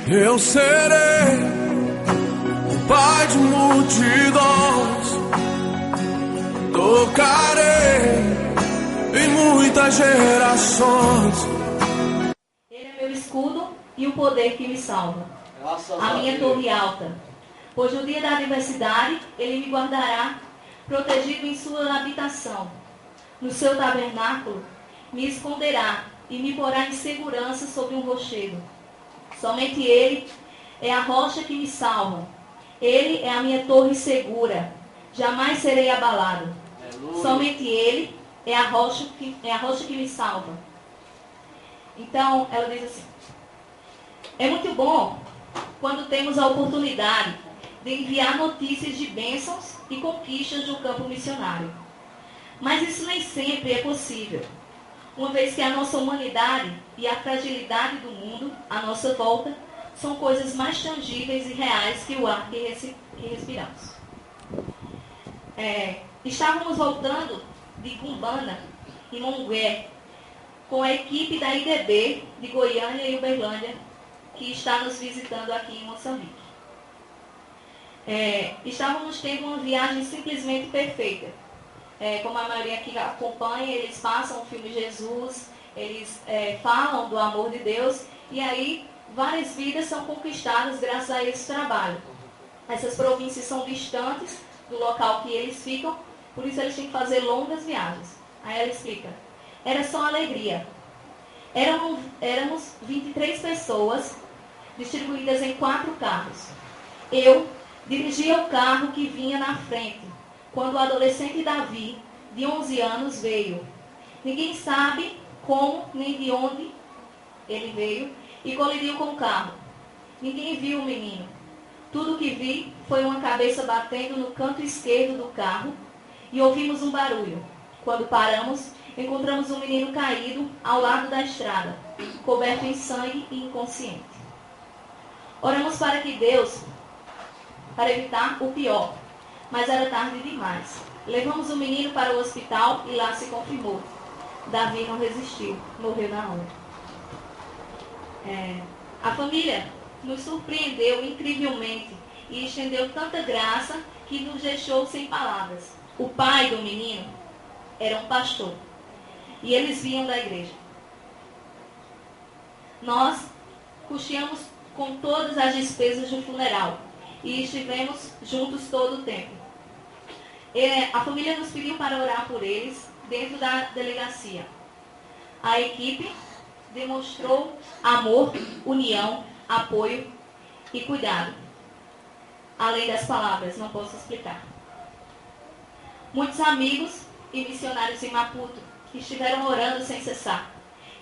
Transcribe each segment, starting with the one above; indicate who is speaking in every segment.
Speaker 1: Eu serei o pai de multidões, tocarei em muitas gerações.
Speaker 2: Ele é meu escudo e o poder que me salva, a minha torre alta. Pois no dia da adversidade ele me guardará, protegido em sua habitação. No seu tabernáculo me esconderá e me porá em segurança sobre um rochedo. Somente ele é a rocha que me salva. Ele é a minha torre segura. Jamais serei abalado. Aleluia. Somente ele é a rocha que me salva. Então, ela diz assim: é muito bom quando temos a oportunidade de enviar notícias de bênçãos e conquistas do campo missionário. Mas isso nem sempre é possível, uma vez que a nossa humanidade e a fragilidade do mundo à nossa volta são coisas mais tangíveis e reais que o ar que respiramos. Estávamos voltando de Cumbana, em Mongué, com a equipe da IDB de Goiânia e Uberlândia, que está nos visitando aqui em Moçambique. Estávamos tendo uma viagem simplesmente perfeita. Como a maioria que acompanha, eles passam o filme Jesus, eles falam do amor de Deus, e aí várias vidas são conquistadas graças a esse trabalho. Essas províncias são distantes do local que eles ficam, por isso eles têm que fazer longas viagens. Aí ela explica: era só alegria. Éramos 23 pessoas, distribuídas em 4 carros. Eu dirigia o carro que vinha na frente, quando o adolescente Davi, de 11 anos, veio. Ninguém sabe como nem de onde ele veio e colidiu com o carro. Ninguém viu o menino. Tudo o que vi foi uma cabeça batendo no canto esquerdo do carro e ouvimos um barulho. Quando paramos, encontramos um menino caído ao lado da estrada, coberto em sangue e inconsciente. Oramos para que Deus, para evitar o pior, mas era tarde demais. Levamos o menino para o hospital e lá se confirmou. Davi não resistiu, morreu na hora. A família nos surpreendeu incrivelmente e estendeu tanta graça que nos deixou sem palavras. O pai do menino era um pastor e eles vinham da igreja. Nós custeamos com todas as despesas do funeral e estivemos juntos todo o tempo. A família nos pediu para orar por eles dentro da delegacia. A equipe demonstrou amor, união, apoio e cuidado. Além das palavras, não posso explicar. Muitos amigos e missionários em Maputo estiveram orando sem cessar.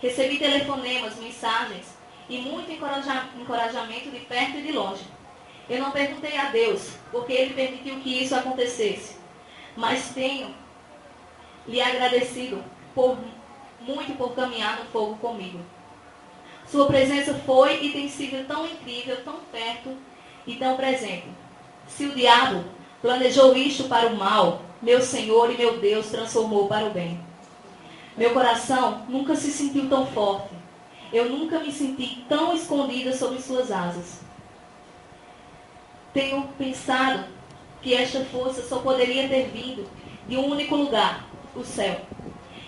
Speaker 2: Recebi telefonemas, mensagens e muito encorajamento de perto e de longe. Eu não perguntei a Deus porque Ele permitiu que isso acontecesse, mas tenho lhe agradecido muito por caminhar no fogo comigo. Sua presença foi e tem sido tão incrível, tão perto e tão presente. Se o diabo planejou isto para o mal, meu Senhor e meu Deus transformou para o bem. Meu coração nunca se sentiu tão forte. Eu nunca me senti tão escondida sob suas asas. Tenho pensado que esta força só poderia ter vindo de um único lugar, o céu.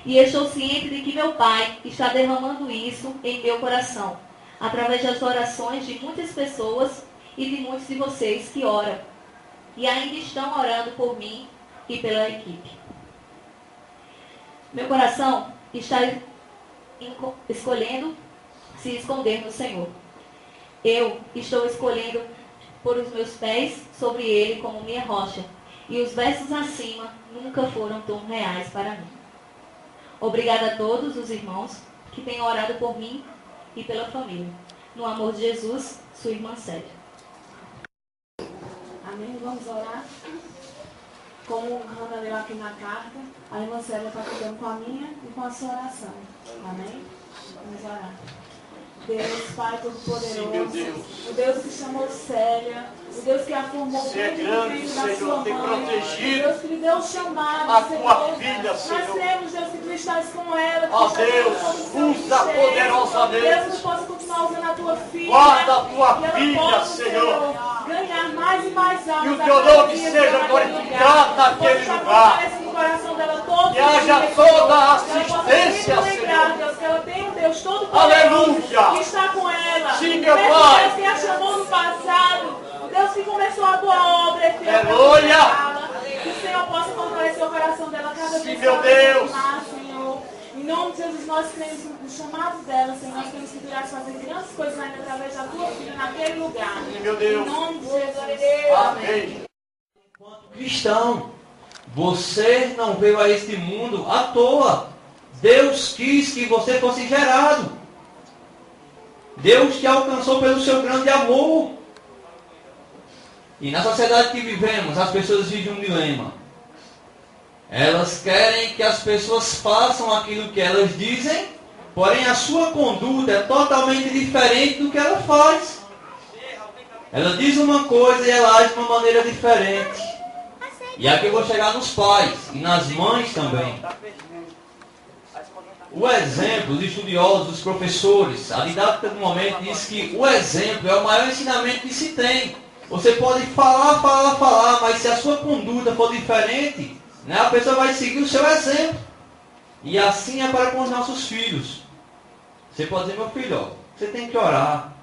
Speaker 2: E estou ciente de que meu Pai está derramando isso em meu coração, através das orações de muitas pessoas e de muitos de vocês que oram. E ainda estão orando por mim e pela equipe. Meu coração está escolhendo se esconder no Senhor. Eu estou escolhendo pôr os meus pés sobre Ele como minha rocha. E os versos acima nunca foram tão reais para mim. Obrigada a todos os irmãos que têm orado por mim e pela família. No amor de Jesus, sua irmã Célia.
Speaker 3: Amém? Vamos orar. Como Hannah leu aqui na carta, a irmã Célia está cuidando com a minha e com a sua oração. Amém? Vamos orar. Deus, Pai Todo-Poderoso,
Speaker 4: Sim, meu Deus.
Speaker 3: o Deus que chamou Célia, o Deus que a formou
Speaker 4: Você é
Speaker 3: dentro
Speaker 4: grande,
Speaker 3: da
Speaker 4: Senhor,
Speaker 3: sua
Speaker 4: tem
Speaker 3: mãe,
Speaker 4: protegido
Speaker 3: o Deus que lhe deu o chamado,
Speaker 4: a
Speaker 3: Senhor.
Speaker 4: tua filha,
Speaker 3: Nós
Speaker 4: Senhor.
Speaker 3: cremos, Deus, que tu estás com ela, que
Speaker 4: Ó
Speaker 3: tu estás
Speaker 4: Deus,
Speaker 3: com o seu
Speaker 4: usa
Speaker 3: ministério.
Speaker 4: poderosamente.
Speaker 3: Deus, que tu possa continuar usando a tua filha.
Speaker 4: Guarda a tua
Speaker 3: e ela
Speaker 4: filha,
Speaker 3: possa,
Speaker 4: Senhor.
Speaker 3: ganhar mais e mais almas.
Speaker 4: Que o teu nome seja glorificado naquele lugar.
Speaker 3: No coração dela todos
Speaker 4: Que
Speaker 3: os
Speaker 4: haja
Speaker 3: dias,
Speaker 4: toda
Speaker 3: Senhor.
Speaker 4: a
Speaker 3: Que ela possa
Speaker 4: assistência,
Speaker 3: sempre lembrar,
Speaker 4: Senhor.
Speaker 3: Deus, que ela tem um Deus todo
Speaker 4: Aleluia.
Speaker 3: que está com ela.
Speaker 4: Sim, meu
Speaker 3: Mesmo
Speaker 4: Pai.
Speaker 3: Deus que a chamou no passado, Deus que começou a boa obra, é fiel para
Speaker 4: Aleluia.
Speaker 3: completá-la. Que o Senhor possa fortalecer o coração dela cada
Speaker 4: Sim,
Speaker 3: vez
Speaker 4: meu
Speaker 3: que ela
Speaker 4: Deus.
Speaker 3: amar, Senhor. Em nome de Jesus, nós cremos no chamado dela, Senhor. Nós temos que irás fazer grandes coisas ainda através da tua filha naquele lugar.
Speaker 4: Sim, meu Deus.
Speaker 3: Em nome de Jesus.
Speaker 4: Amém.
Speaker 5: Enquanto cristão, você não veio a este mundo à toa. Deus quis que você fosse gerado. Deus te alcançou pelo seu grande amor. E na sociedade que vivemos, as pessoas vivem um dilema. Elas querem que as pessoas façam aquilo que elas dizem, porém a sua conduta é totalmente diferente do que ela faz. Ela diz uma coisa e ela age de uma maneira diferente. E aqui eu vou chegar nos pais e nas mães também. O exemplo, os estudiosos, os professores, a didática do momento diz que o exemplo é o maior ensinamento que se tem. Você pode falar, mas se a sua conduta for diferente, né, a pessoa vai seguir o seu exemplo. E assim é para com os nossos filhos. Você pode dizer, meu filho, ó, você tem que orar.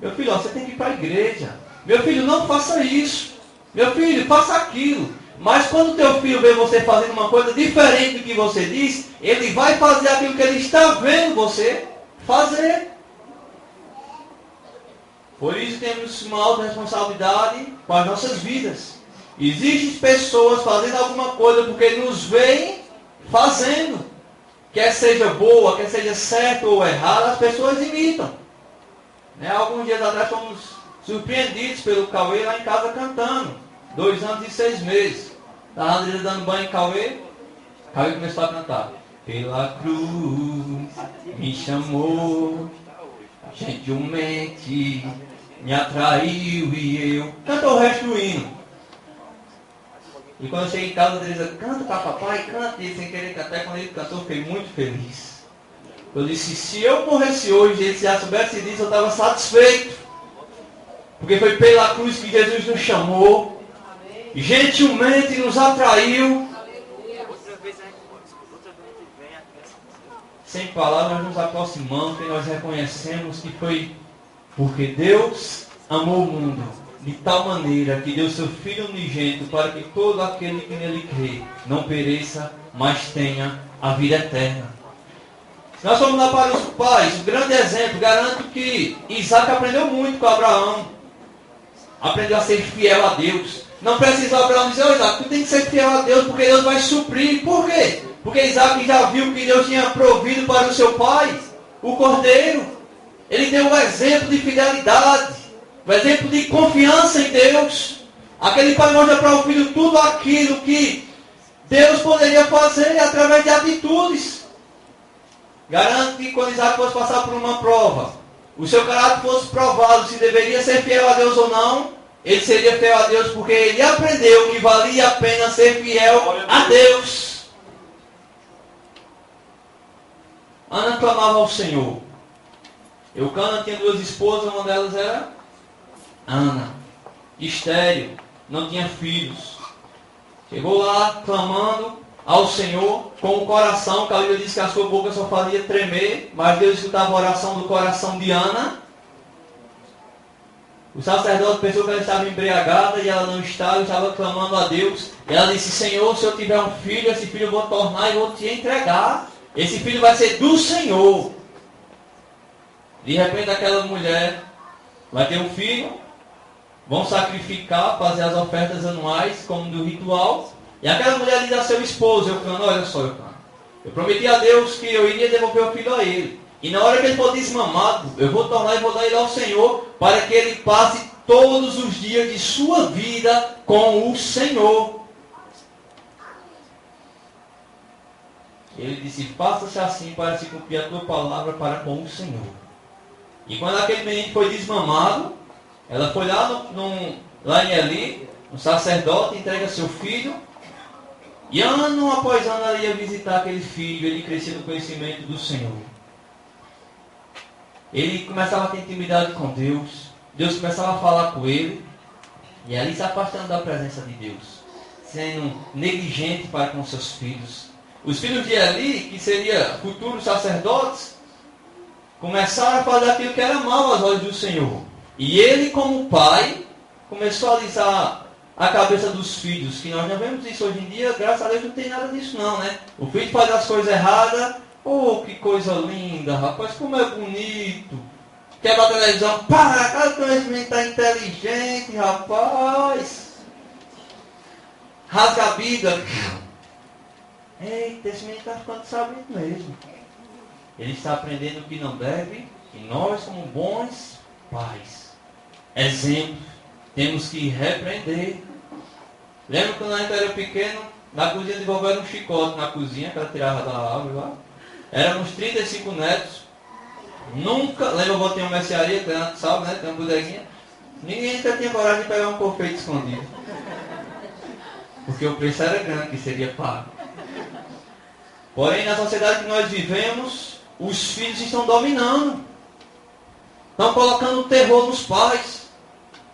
Speaker 5: Meu filho, ó, você tem que ir para a igreja. Meu filho, não faça isso. Meu filho, faça aquilo. Mas quando o teu filho vê você fazendo uma coisa diferente do que você diz, ele vai fazer aquilo que ele está vendo você fazer. Por isso temos uma alta responsabilidade com as nossas vidas. Existem pessoas fazendo alguma coisa porque nos veem fazendo. Quer seja boa, quer seja certo ou errado, as pessoas imitam. Né? Alguns dias atrás fomos surpreendidos pelo Cauê lá em casa cantando. 2 anos e 6 meses. Estava dando banho em Cauê. Cauê começou a cantar. Pela cruz me chamou, gentilmente me atraiu e eu. Cantou o resto do hino. E quando eu cheguei em casa, a Teresa, canta para papai, canta. E sem querer cantar, quando ele cantou, eu fiquei muito feliz. Eu disse, se eu morresse hoje, ele já soubesse disso, eu estava satisfeito. Porque foi pela cruz que Jesus nos chamou. Gentilmente nos atraiu. Sem palavras nos aproximamos e nós reconhecemos que foi porque Deus amou o mundo de tal maneira que deu seu Filho unigênito para que todo aquele que nele crê não pereça, mas tenha a vida eterna. Se nós formos lá para os pais, um grande exemplo, garanto que Isaac aprendeu muito com Abraão. Aprendeu a ser fiel a Deus. Não precisou Abraão dizer, Isaac, tu tem que ser fiel a Deus porque Deus vai suprir. Por quê? Porque Isaac já viu que Deus tinha provido para o seu pai, o cordeiro. Ele deu um exemplo de fidelidade, um exemplo de confiança em Deus. Aquele pai mostra para o filho tudo aquilo que Deus poderia fazer através de atitudes. Garanto que quando Isaac fosse passar por uma prova, o seu caráter fosse provado se deveria ser fiel a Deus ou não, ele seria fiel a Deus porque ele aprendeu que valia a pena ser fiel a Deus. Ana clamava ao Senhor. Eucana tinha 2 esposas, uma delas era Ana, estéril, não tinha filhos. Chegou lá clamando ao Senhor com o coração, que a Bíblia diz que a sua boca só fazia tremer, mas Deus escutava a oração do coração de Ana. O sacerdote pensou que ela estava embriagada e ela não estava clamando a Deus. E ela disse, Senhor, se eu tiver um filho, esse filho eu vou tornar e vou te entregar. Esse filho vai ser do Senhor. De repente aquela mulher vai ter um filho, vão sacrificar, fazer as ofertas anuais, como do ritual. E aquela mulher diz a seu esposo, Eucana, olha só, Eucana, eu prometi a Deus que eu iria devolver o filho a ele. E na hora que ele for desmamado, eu vou tornar e vou dar ele ao Senhor, para que ele passe todos os dias de sua vida com o Senhor. Ele disse, faça-se assim para se cumprir a tua palavra para com o Senhor. E quando aquele menino foi desmamado, ela foi lá em Eli, um sacerdote entrega seu filho, e ano após ano ela ia visitar aquele filho, ele crescia no conhecimento do Senhor. Ele começava a ter intimidade com Deus, Deus começava a falar com ele, e ali se afastando da presença de Deus, sendo negligente para com seus filhos. Os filhos de Eli, que seriam futuros sacerdotes, começaram a fazer aquilo que era mal aos olhos do Senhor. E ele, como pai, começou a alisar a cabeça dos filhos, que nós não vemos isso hoje em dia, graças a Deus não tem nada disso não, né? O filho faz as coisas erradas, oh, que coisa linda, rapaz, como é bonito. Quebra a televisão, para, cara, que esse menino está inteligente, rapaz. Rasga a Bíblia. Eita, esse menino está ficando sabendo mesmo. Ele está aprendendo o que não deve, e nós, como bons pais, exemplos, temos que repreender. Lembra quando a gente era pequeno, na cozinha desenvolveram um chicote na cozinha, que ela tirava da árvore lá. Éramos 35 netos. Nunca, lembra eu botei uma mercearia, que a gente sabe, né? Tem uma bodeguinha. Ninguém nunca tinha coragem de pegar um confeito escondido. Porque o preço era grande, que seria pago. Porém, na sociedade que nós vivemos, os filhos estão dominando. Estão colocando terror nos pais.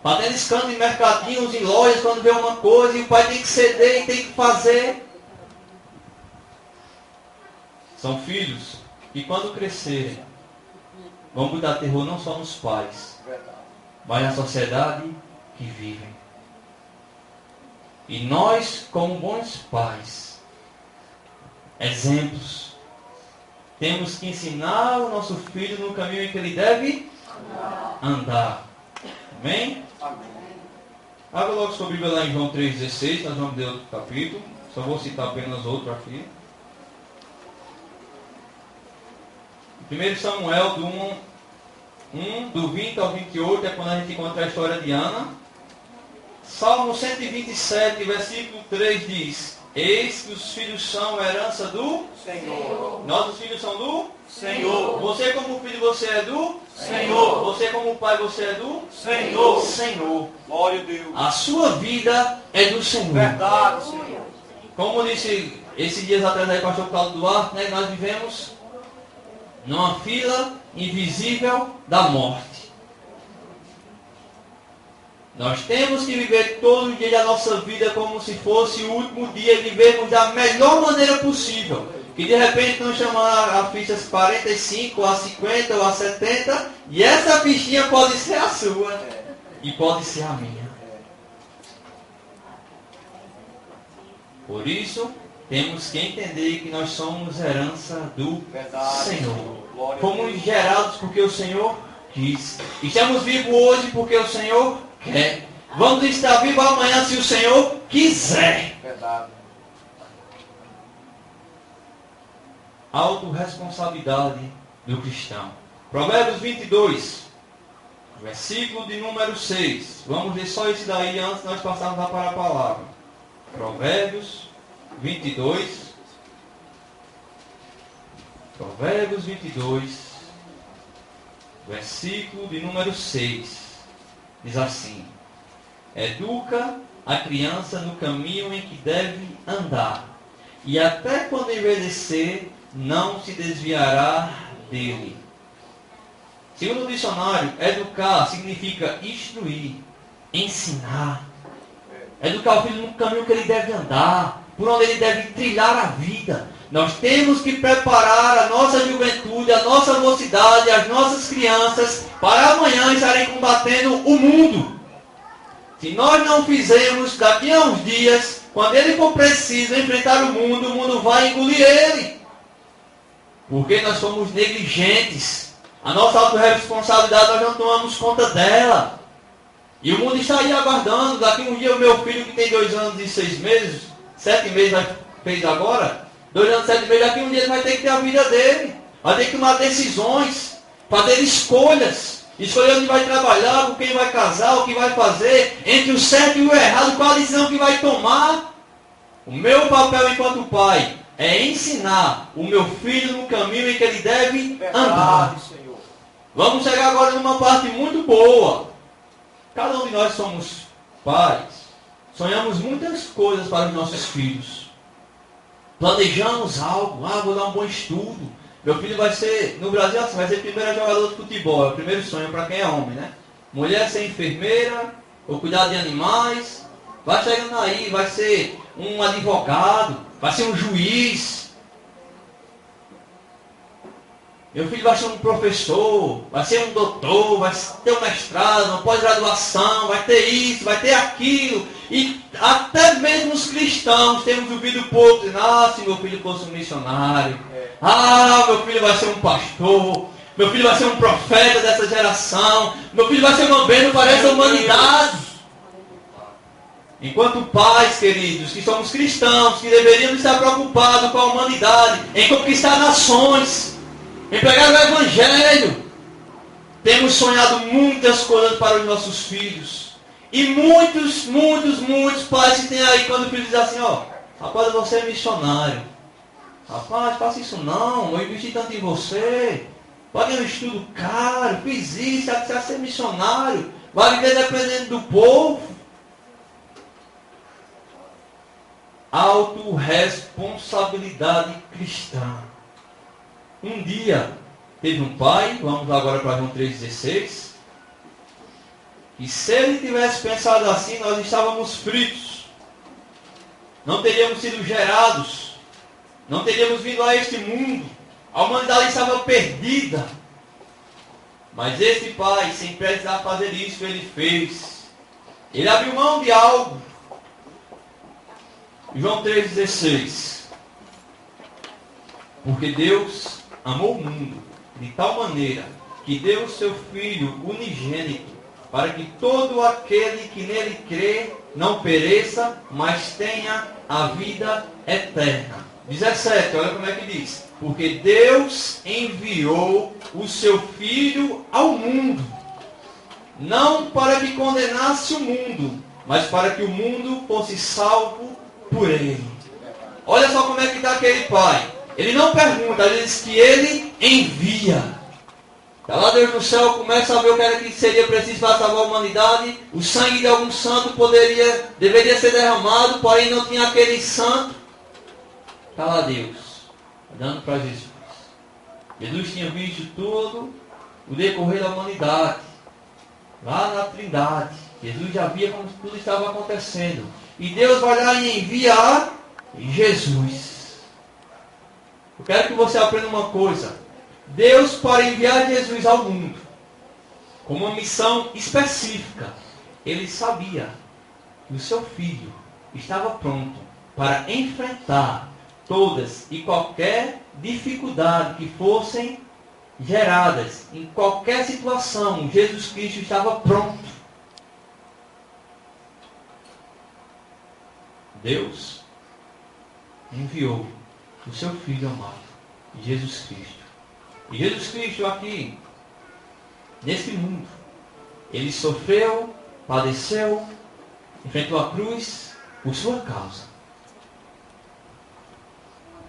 Speaker 5: Fazendo escândalo em mercadinhos, em lojas, quando vê uma coisa, e o pai tem que ceder e tem que fazer. São filhos que quando crescerem, vão botar terror não só nos pais, mas na sociedade que vivem. E nós, como bons pais, exemplos, temos que ensinar o nosso filho no caminho em que ele deve andar. Amém? Abra logo sua Bíblia lá em João 3,16, nós vamos ler outro capítulo. Só vou citar apenas outro aqui. 1 Samuel, do 20 ao 28, é quando a gente encontra a história de Ana. Salmo 127, versículo 3 diz: eis que os filhos são herança do Senhor. Nossos filhos são do Senhor. Você como filho, você é do Senhor. Você como pai, você é do Senhor. Senhor.
Speaker 4: Glória a Deus.
Speaker 5: A sua vida é do Senhor.
Speaker 4: Verdade, Senhor.
Speaker 5: Como disse esses dias atrás aí o pastor Paulo Duarte, né, nós vivemos numa fila invisível da morte. Nós temos que viver todo dia da nossa vida como se fosse o último dia e vivermos da melhor maneira possível. Que de repente não chamar a ficha 45, ou a 50, ou a 70, e essa fichinha pode ser a sua e pode ser a minha. Por isso, temos que entender que nós somos herança do Senhor. Fomos gerados porque o Senhor quis. Estamos vivos hoje porque o Senhor quer. Vamos estar vivos amanhã se o Senhor quiser.
Speaker 4: Verdade.
Speaker 5: Autorresponsabilidade do cristão. Provérbios 22, versículo de número 6. Vamos ler só esse daí antes de nós passarmos lá para a palavra. Provérbios 22. Provérbios 22, versículo de número 6. Diz assim: educa a criança no caminho em que deve andar, e até quando envelhecer, não se desviará dele. Segundo o dicionário, educar significa instruir, ensinar. Educar o filho no caminho que ele deve andar, por onde ele deve trilhar a vida. Nós temos que preparar a nossa juventude, a nossa mocidade, as nossas crianças, para amanhã estarem combatendo o mundo. Se nós não fizermos, daqui a uns dias, quando ele for preciso enfrentar o mundo vai engolir ele. Porque nós somos negligentes. A nossa autorresponsabilidade nós não tomamos conta dela. E o mundo está aí aguardando. Daqui um dia o meu filho, que tem 2 anos e 6 meses, 7 meses fez agora, 2 anos e 7 meses, daqui um dia ele vai ter que ter a vida dele. Vai ter que tomar decisões, fazer escolhas. Escolher onde vai trabalhar, com quem vai casar, o que vai fazer, entre o certo e o errado, qual a decisão que vai tomar. O meu papel enquanto pai é ensinar o meu filho no caminho em que ele deve andar.
Speaker 4: Senhor.
Speaker 5: Vamos chegar agora numa parte muito boa. Cada um de nós somos pais. Sonhamos muitas coisas para os nossos filhos. Planejamos algo. Vou dar um bom estudo. Meu filho vai ser, no Brasil assim, vai ser primeiro jogador de futebol. É o primeiro sonho para quem é homem, né? Mulher ser enfermeira, ou cuidar de animais. Vai chegando aí, vai ser um advogado, vai ser um juiz. Meu filho vai ser um professor, vai ser um doutor, vai ter um mestrado, uma pós-graduação, vai ter isso, vai ter aquilo. E até mesmo os cristãos temos ouvido pouco, se meu filho fosse um missionário. Meu filho vai ser um pastor. Meu filho vai ser um profeta dessa geração. Meu filho vai ser uma bênção para essa humanidade. Enquanto pais, queridos, que somos cristãos, que deveríamos estar preocupados com a humanidade, em conquistar nações, em pregar o Evangelho, temos sonhado muitas coisas para os nossos filhos. E muitos pais que tem aí, quando o filho diz assim, rapaz, você é missionário. Rapaz, faça isso não, eu investi tanto em você. Paguei um estudo caro, fiz isso, você vai ser missionário. Vai viver dependendo do povo. Autorresponsabilidade cristã. Um dia, teve um pai, vamos agora para João 3,16, e se ele tivesse pensado assim, nós estávamos fritos. Não teríamos sido gerados. Não teríamos vindo a este mundo. A humanidade estava perdida. Mas esse pai, sem precisar fazer isso, ele fez. Ele abriu mão de algo. João 3,16. Porque Deus amou o mundo de tal maneira que deu o seu Filho unigênito, para que todo aquele que nele crê não pereça, mas tenha a vida eterna. 17, olha como é que diz. Porque Deus enviou o seu Filho ao mundo, não para que condenasse o mundo, mas para que o mundo fosse salvo por ele. Olha só como é que está aquele pai. Ele não pergunta, ele diz que ele envia. Está lá Deus no céu, começa a ver o que era que seria preciso para salvar a humanidade. O sangue de algum santo deveria ser derramado, porém não tinha aquele santo. Está lá Deus, dando para Jesus. Jesus tinha visto tudo o decorrer da humanidade. Lá na Trindade. Jesus já via como tudo estava acontecendo. E Deus vai lá e envia Jesus. Eu quero que você aprenda uma coisa. Deus, para enviar Jesus ao mundo, com uma missão específica, ele sabia que o seu filho estava pronto para enfrentar todas e qualquer dificuldade que fossem geradas, em qualquer situação. Jesus Cristo estava pronto. Deus enviou o seu Filho amado, Jesus Cristo. E Jesus Cristo aqui, nesse mundo, ele sofreu, padeceu, enfrentou a cruz por sua causa.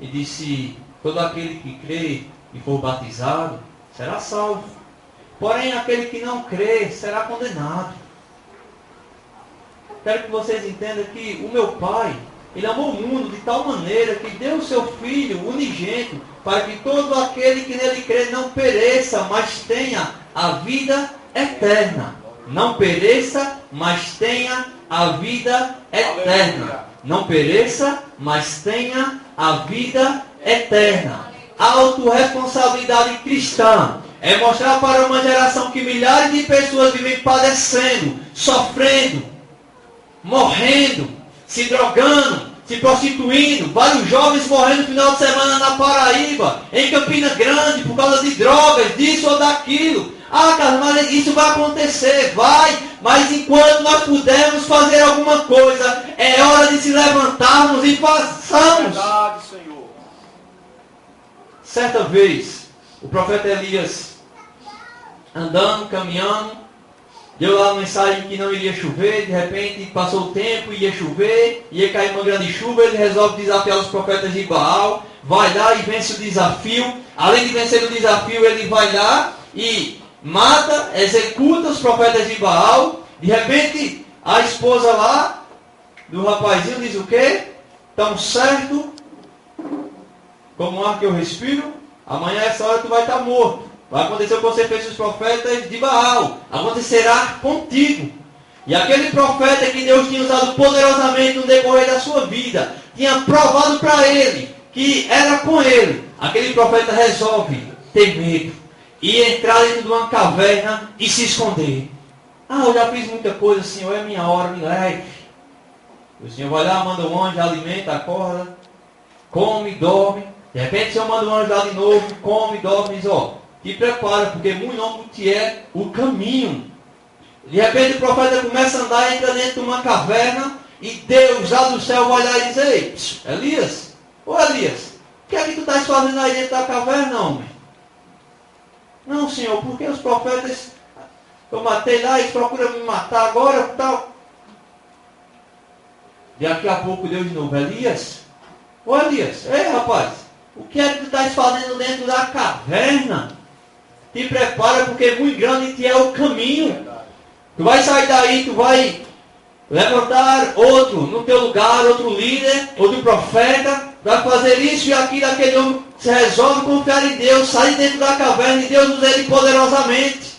Speaker 5: E disse, todo aquele que crê e for batizado, será salvo. Porém, aquele que não crê, será condenado. Quero que vocês entendam que o meu Pai, ele amou o mundo de tal maneira que deu o seu Filho unigênito para que todo aquele que nele crê não pereça, mas tenha a vida eterna. Não pereça, mas tenha a vida eterna. Não pereça, mas tenha a vida eterna. Autorresponsabilidade cristã é mostrar para uma geração que milhares de pessoas vivem padecendo, sofrendo, morrendo, se drogando, se prostituindo. Vários jovens morrendo no final de semana na Paraíba, em Campina Grande, por causa de drogas, disso ou daquilo. Carlos, mas isso vai acontecer, vai. Mas enquanto nós pudermos fazer alguma coisa, é hora de se levantarmos e façamos.
Speaker 4: Verdade, Senhor.
Speaker 5: Certa vez, o profeta Elias, andando, caminhando, deu lá uma mensagem que não iria chover, de repente passou o tempo, ia chover, ia cair uma grande chuva, ele resolve desafiar os profetas de Baal, vai lá e vence o desafio. Além de vencer o desafio, ele vai lá e mata, executa os profetas de Baal. De repente, a esposa lá do rapazinho diz o quê? Tão certo como o ar que eu respiro, amanhã essa hora tu vai estar morto. Vai acontecer o que você fez com os profetas de Baal. Acontecerá contigo. E aquele profeta que Deus tinha usado poderosamente no decorrer da sua vida, tinha provado para ele que era com ele. Aquele profeta resolve ter medo e entrar dentro de uma caverna e se esconder. Eu já fiz muita coisa, Senhor, é minha hora, me leve. O Senhor vai lá, manda um anjo, alimenta, acorda, come, dorme. De repente o Senhor manda um anjo lá de novo, come, dorme, diz, te prepara, porque muito longo te é o caminho. De repente o profeta começa a andar, entra dentro de uma caverna, e Deus lá do céu vai lá e diz, ei, Elias, Elias, o que é que tu estás fazendo aí dentro da caverna, homem? Não, Senhor, porque os profetas eu matei lá, eles procuram me matar agora, tal. Daqui a pouco Deus de novo, Elias, Elias, ei rapaz, o que é que tu estás fazendo dentro da caverna? Te prepara, porque muito grande te é o caminho. Tu vai sair daí, tu vai levantar outro no teu lugar, outro líder, outro profeta, vai fazer isso e aquilo, aquele homem se resolve confiar em Deus, sai dentro da caverna e Deus usa ele poderosamente.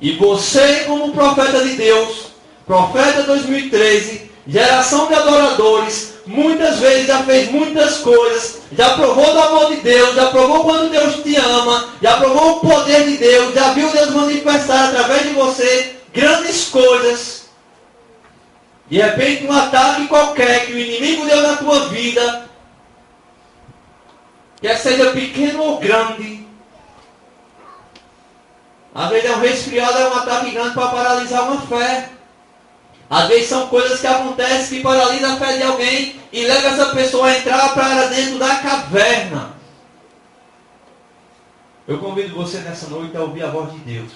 Speaker 5: E você, como profeta de Deus, profeta 2013, geração de adoradores, muitas vezes já fez muitas coisas, já provou do amor de Deus, já provou quando Deus te ama, já provou o poder de Deus, já viu Deus manifestar através de você grandes coisas. De repente um ataque qualquer que o inimigo deu na tua vida, quer seja pequeno ou grande, às vezes é um resfriado, é um ataque grande para paralisar uma fé. Às vezes são coisas que acontecem que paralisam a fé de alguém e leva essa pessoa a entrar para dentro da caverna. Eu convido você nessa noite a ouvir a voz de Deus,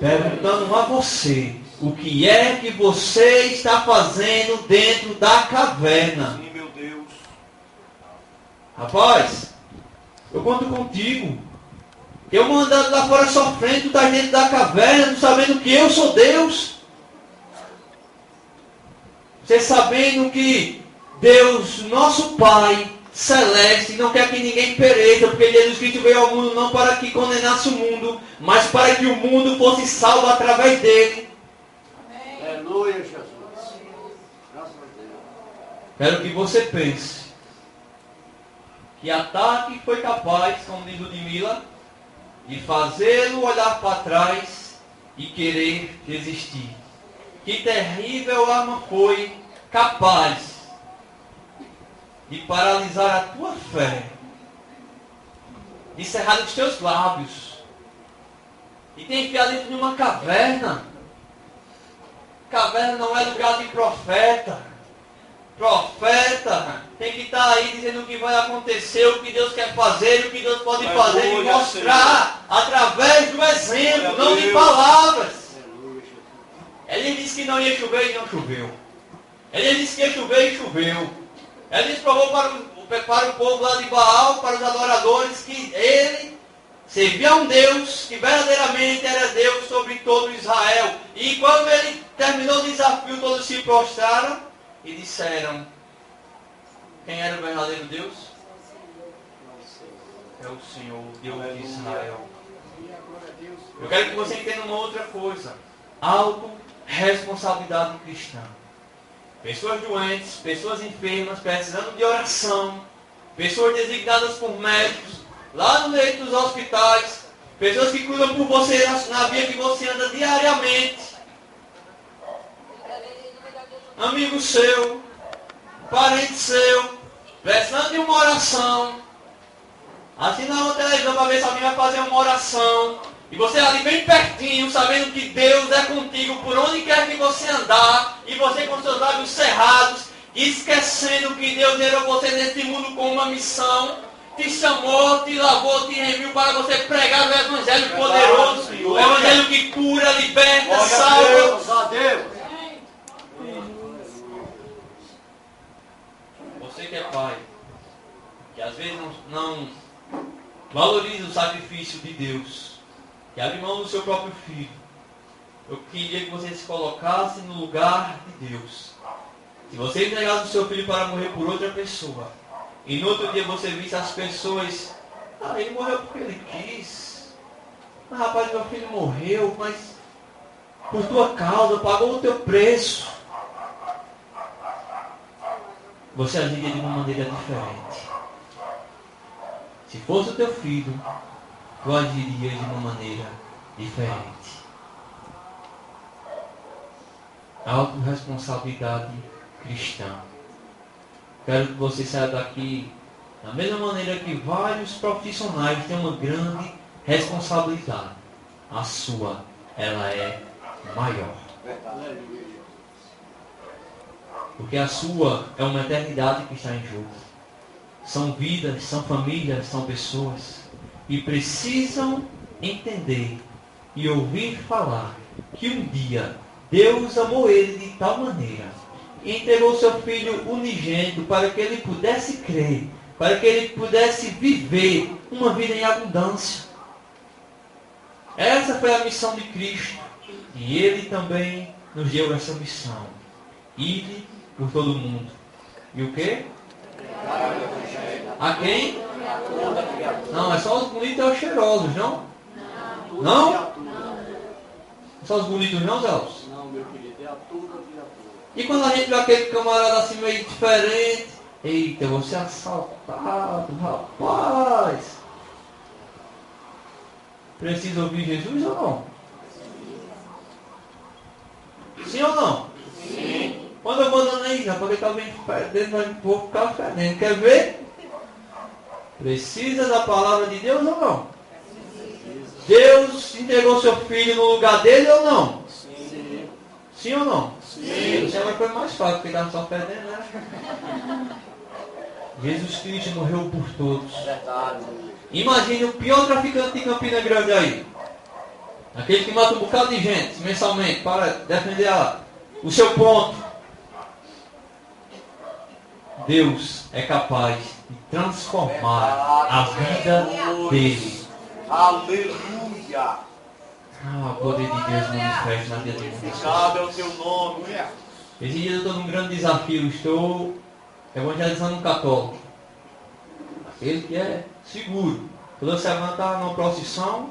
Speaker 5: perguntando a você, o que é que você está fazendo dentro da caverna?
Speaker 4: Sim, meu Deus.
Speaker 5: Rapaz, eu conto contigo. Eu mandando lá fora sofrendo, tu estás dentro da caverna, tu sabendo que eu sou Deus. Você sabendo que Deus, nosso Pai Celeste, não quer que ninguém pereça, porque Jesus Cristo veio ao mundo não para que condenasse o mundo, mas para que o mundo fosse salvo através dele.
Speaker 4: Amém. Aleluia, Jesus. Graças a Deus.
Speaker 5: Quero que você pense que ataque foi capaz, como diz Ludmila, de fazê-lo olhar para trás e querer desistir. Que terrível arma foi capaz de paralisar a tua fé, de cerrar os teus lábios e te enfiar dentro de uma caverna. Caverna não é lugar de profeta. Profeta tem que estar aí dizendo o que vai acontecer, o que Deus quer fazer, o que Deus pode fazer e mostrar através do exemplo, não de palavras. Ele disse que não ia chover e não choveu. Ele disse que ia chover e choveu. Ele provou para o povo lá de Baal, para os adoradores, que ele servia a um Deus que verdadeiramente era Deus sobre todo Israel. E quando ele terminou o desafio, todos se prostraram e disseram: quem era o verdadeiro Deus? É o Senhor, Deus de Israel. Eu quero que você entenda uma outra coisa. Autorresponsabilidade cristã. Pessoas doentes, pessoas enfermas, precisando de oração, pessoas designadas por médicos, lá no leito dos hospitais, pessoas que cuidam por você na via que você anda diariamente. Amigo seu, parente seu, precisando de uma oração. Assina a televisão para ver se alguém vai fazer uma oração. E você ali bem pertinho, sabendo que Deus é contigo por onde quer que você andar. E você com seus lábios cerrados, esquecendo que Deus gerou você nesse mundo com uma missão. Te chamou, te lavou, te remiu para você pregar o Evangelho poderoso. O Evangelho que cura, liberta, salva.
Speaker 4: Deus, a Deus.
Speaker 5: Você que é pai, que às vezes não valoriza o sacrifício de Deus. e abrir mão do seu próprio filho, eu queria que você se colocasse no lugar de Deus. Se você entregasse o seu filho para morrer por outra pessoa, e no outro dia você visse as pessoas, ele morreu porque ele quis. Rapaz, meu filho morreu, mas por tua causa, pagou o teu preço. Você agiria de uma maneira diferente. Se fosse o teu filho, tu agiria de uma maneira diferente. Autorresponsabilidade cristã. Quero que você saia daqui da mesma maneira que vários profissionais têm uma grande responsabilidade. A sua, ela é maior. Porque a sua é uma eternidade que está em jogo. São vidas, são famílias, são pessoas. E precisam entender e ouvir falar que um dia Deus amou ele de tal maneira e entregou seu Filho unigênito para que ele pudesse crer, para que ele pudesse viver uma vida em abundância. Essa foi a missão de Cristo. E ele também nos deu essa missão. Ide por todo mundo. E o quê? A quem? Não, é só os bonitos e os cheirosos, não? Não? Só os bonitos não, Zelso?
Speaker 4: Não, meu querido, é a toda criatura.
Speaker 5: E quando a gente vê aquele camarada assim meio diferente, eita, eu vou ser assaltado, rapaz. Precisa ouvir Jesus ou não? Sim ou não? Sim. Quando eu vou dando aí, rapaz, ele está bem fedendo, vou ficar fedendo. Quer ver? Precisa da palavra de Deus ou não? Deus entregou seu filho no lugar dele ou não? Sim. Sim ou não? Sim. Isso agora foi mais fácil, porque estava só fedendo, né? Jesus Cristo morreu por todos. Verdade. Imagine o pior traficante de Campina Grande aí. Aquele que mata um bocado de gente mensalmente para defender o seu ponto. Deus é capaz de transformar a vida dele.
Speaker 4: Aleluia!
Speaker 5: O poder de Deus manifesta na vida de muitas
Speaker 4: Sabe é o
Speaker 5: pessoas.
Speaker 4: teu nome.
Speaker 5: Esse dia eu estou num grande desafio. Estou evangelizando um católico. Aquele que é seguro. Toda semana está numa procissão.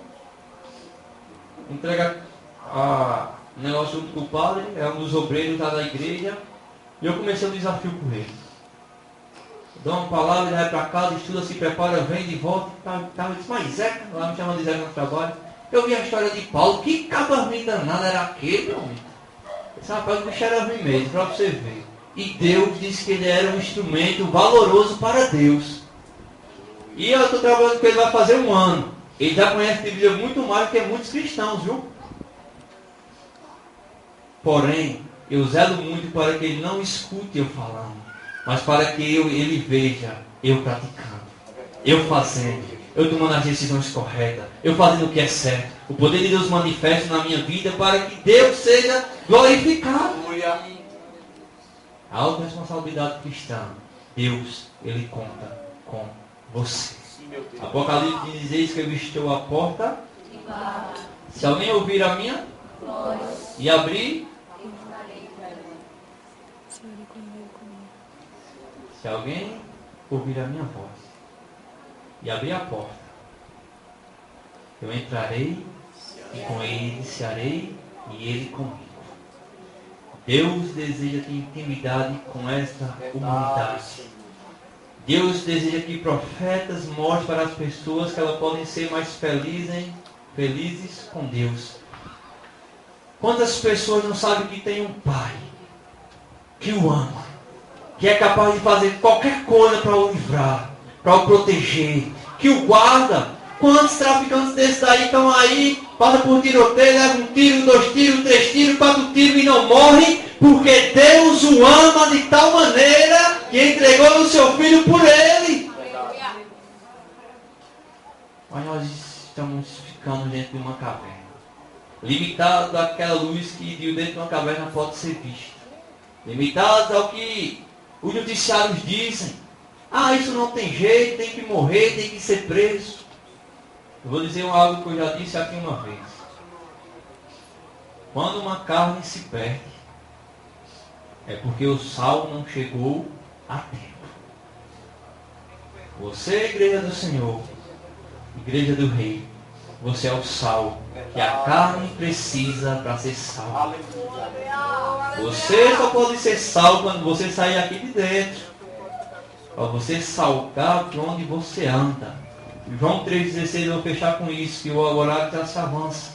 Speaker 5: Entrega um negócio junto com o padre. É um dos obreiros lá da igreja. E eu comecei o desafio com ele. Dá uma palavra, ele vai para casa, estuda, se prepara, vem de volta. Eu disse, mas Zeca, lá me chama de Zeca no trabalho. Eu vi a história de Paulo, que cabarminho danado era aquele, meu amigo? Esse rapaz, o bicho era ruim mesmo, para você ver. E Deus disse que ele era um instrumento valoroso para Deus. E eu estou trabalhando com ele, vai fazer 1 ano. Ele já conhece a Bíblia muito mais do que muitos cristãos, viu? Porém, eu zelo muito para que ele não escute eu falando. Mas para que ele veja eu praticando, eu fazendo, eu tomando as decisões corretas, eu fazendo o que é certo. O poder de Deus manifesta na minha vida para que Deus seja glorificado. A autorresponsabilidade cristã, Deus, Ele conta com você. Apocalipse diz eis que eu estou à porta. Se alguém ouvir a minha e abrir, se alguém ouvir a minha voz e abrir a porta, eu entrarei e com ele cearei e ele comigo. Deus deseja ter intimidade com esta humanidade. Deus deseja que profetas mostrem para as pessoas que elas podem ser mais felizes com Deus. Quantas pessoas não sabem que tem um Pai que o ama, que é capaz de fazer qualquer coisa para o livrar, para o proteger, que o guarda? Quantos traficantes desses daí estão aí, passam por tiroteio, levam 1 tiro, 2 tiros, 3 tiros, 4 tiros e não morrem, porque Deus o ama de tal maneira que entregou o seu filho por ele. Mas nós estamos ficando dentro de uma caverna, limitados àquela luz que dentro de uma caverna pode ser vista, limitados ao que os noticiários dizem. Isso não tem jeito, tem que morrer, tem que ser preso. Eu vou dizer algo que eu já disse aqui uma vez. Quando uma carne se perde, é porque o sal não chegou a tempo. Você é a igreja do Senhor, igreja do Rei. Você é o sal que a carne precisa para ser sal. Você só pode ser sal quando você sair aqui de dentro. Para você salgar por onde você anda. João 3,16, eu vou fechar com isso, que o horário já se avança.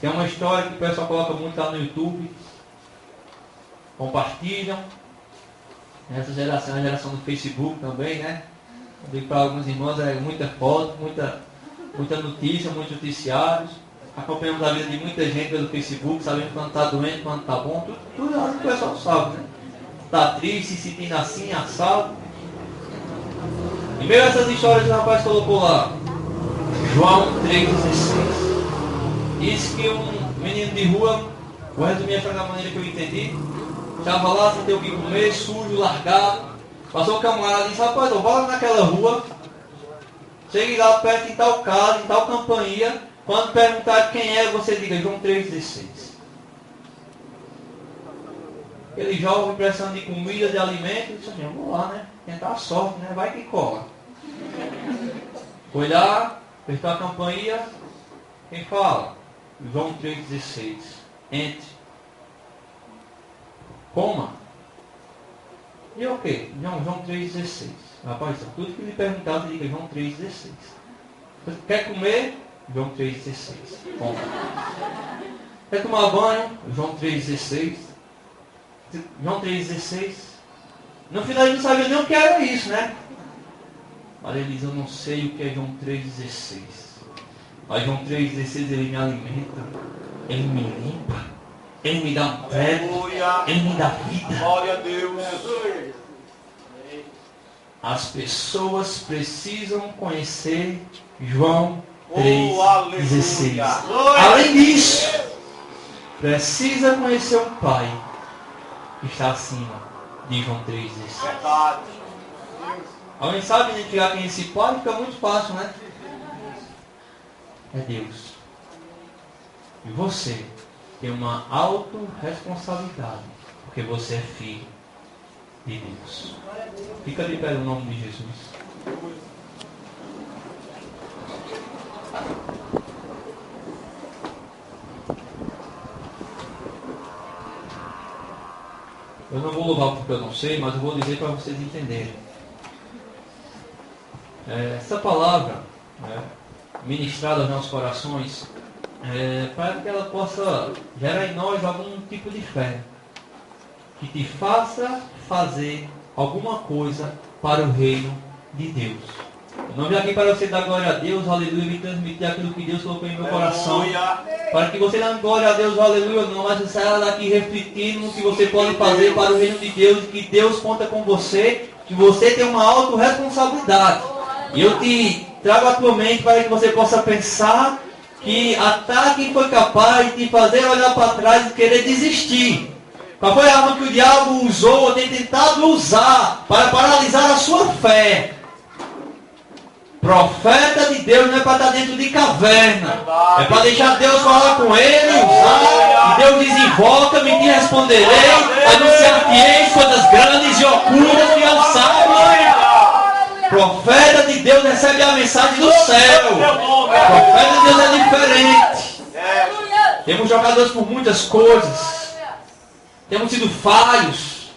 Speaker 5: Tem uma história que o pessoal coloca muito lá no YouTube. Compartilham. Essa geração é a geração do Facebook também, né? Eu digo para alguns irmãos, é muita foto, muita notícia, muitos noticiários. Acompanhamos a vida de muita gente pelo Facebook, sabendo quando está doente, quando está bom. Tudo o pessoal sabe, né? Está triste, se sentindo assim, assado. E meio a essas histórias que o rapaz colocou lá, João 3,16. Diz que um menino de rua, vou resumir essa da maneira que eu entendi, estava lá sem ter o que comer, sujo, largado. Passou o camarada e disse, rapaz, eu vou lá naquela rua, chegue lá perto em tal casa, em tal campainha, quando perguntar quem é, você diga João 3,16. Aquele jovem precisando de comida, de alimento, disse assim, vamos lá, né? Tentar a sorte, né? Vai que cola. Foi lá, apertou a campainha, quem fala? João 3,16. Entre. Coma. E o quê? João 3,16. Rapaz, tudo que lhe perguntar, você diga João 3,16. Quer comer? João 3,16. Coma. Quer tomar banho? João 3,16. João 3,16. No final ele não sabia nem o que era isso, né? Mas ele diz, eu não sei o que é João 3,16. Mas João 3,16 ele me alimenta, ele me limpa, ele me dá um teto, ele me dá vida.
Speaker 4: Glória a Deus.
Speaker 5: As pessoas precisam conhecer João 3,16. Além disso, precisa conhecer um Pai que está acima de João 3,16.
Speaker 4: Verdade.
Speaker 5: Alguém sabe identificar quem é esse Pai? Fica muito fácil, né? É Deus. E você tem uma autorresponsabilidade, porque você é filho de Deus. Fica de pé no nome de Jesus. Eu não vou louvar porque eu não sei, mas eu vou dizer para vocês entenderem. Essa palavra, né, ministrada aos nossos corações, para que ela possa gerar em nós algum tipo de fé que te faça fazer alguma coisa para o reino de Deus. Eu não vim aqui para você dar glória a Deus, aleluia, e transmitir aquilo que Deus colocou em meu coração, para que você não glória a Deus, aleluia, não, mas você saia daqui refletindo no que você pode fazer para o reino de Deus, que Deus conta com você, que você tem uma autorresponsabilidade. E eu te trago a tua mente para que você possa pensar que até quem foi capaz de fazer olhar para trás e querer desistir. Qual foi a arma que o diabo usou ou tem tentado usar para paralisar a sua fé? Profeta de Deus não é para estar dentro de caverna. É para deixar Deus falar com ele, usar. E Deus diz, invoca-me e te responderei. Anunciar-te-eis coisas grandes e ocultas que não sabes. Profeta de Deus recebe a mensagem do céu. Profeta de Deus é diferente. Temos jogadores por muitas coisas. Temos sido falhos.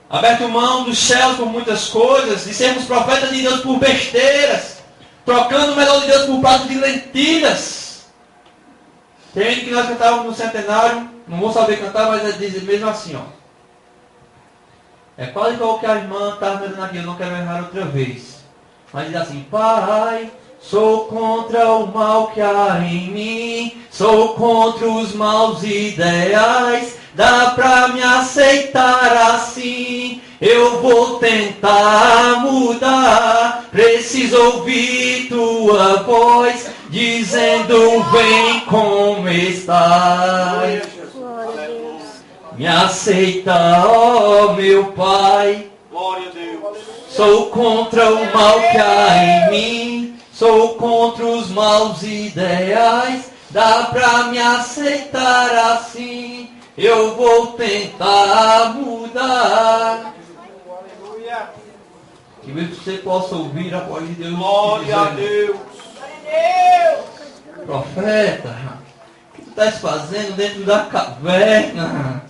Speaker 5: Aberto mão dos céus por muitas coisas. E sermos profetas de Deus por besteiras. Trocando o melhor de Deus por prato de lentilhas. Tem gente que nós cantávamos no centenário. Não vou saber cantar, mas é dizer mesmo assim, ó. É quase igual que a irmã está dizendo aqui, eu não quero errar outra vez. Mas diz assim, Pai, sou contra o mal que há em mim, sou contra os maus ideais, dá pra me aceitar assim, eu vou tentar mudar, preciso ouvir tua voz, dizendo vem como estás. Me aceita, ó meu Pai.
Speaker 4: Glória a Deus.
Speaker 5: Sou contra o mal que há em mim. Sou contra os maus ideais, dá pra me aceitar assim. Eu vou tentar mudar. Que você possa ouvir a voz de Deus.
Speaker 4: Glória a Deus.
Speaker 5: Profeta, o que tu estás fazendo dentro da caverna?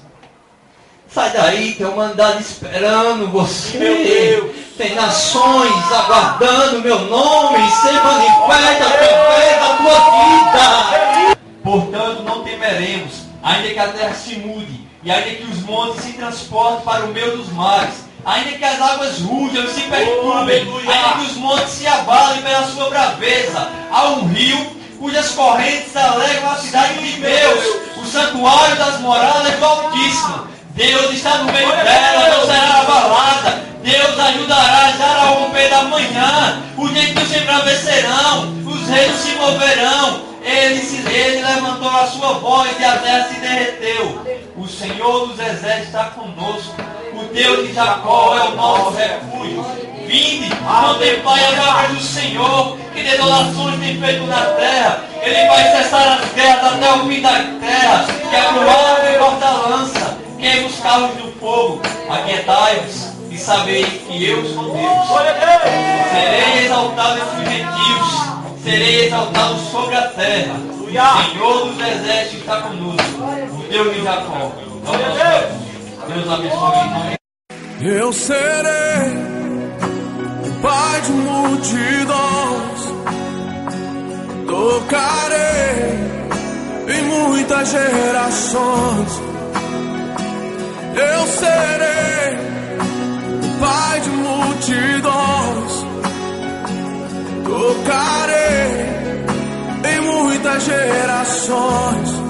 Speaker 5: Sai daí, tem uma humanidade esperando você.
Speaker 4: Meu Deus.
Speaker 5: Tem nações aguardando meu nome. Se manifesta através da tua vida. Portanto, não temeremos, ainda que a terra se mude, e ainda que os montes se transportem para o meio dos mares, ainda que as águas rujam e se perturbem, ainda que os montes se abalem pela sua braveza. Há um rio cujas correntes alegram a cidade de Deus, o santuário das moradas do Altíssimo. Deus está no meio dela, não será abalada. Deus ajudará já ao romper da manhã. Os gentios se embravecerão, os reis se moverão. Ele levantou a sua voz e a terra se derreteu. O Senhor dos exércitos está conosco. O Deus de Jacó é o nosso refúgio. Vinde, contemplai as obras do Senhor, que desolações tem feito na terra. Ele vai cessar as guerras até o fim da terra. Quebra o arco e corta a lança. Queima os carros do fogo. Aquietai-vos e sabei que eu sou Deus. Serei exaltado entre os gentios. Serei exaltado sobre a terra. O Senhor dos exércitos está conosco. O Deus de Jacó. Deus abençoe.
Speaker 1: Eu serei pai de multidões, tocarei em muitas gerações. Eu serei pai de multidões, tocarei em muitas gerações.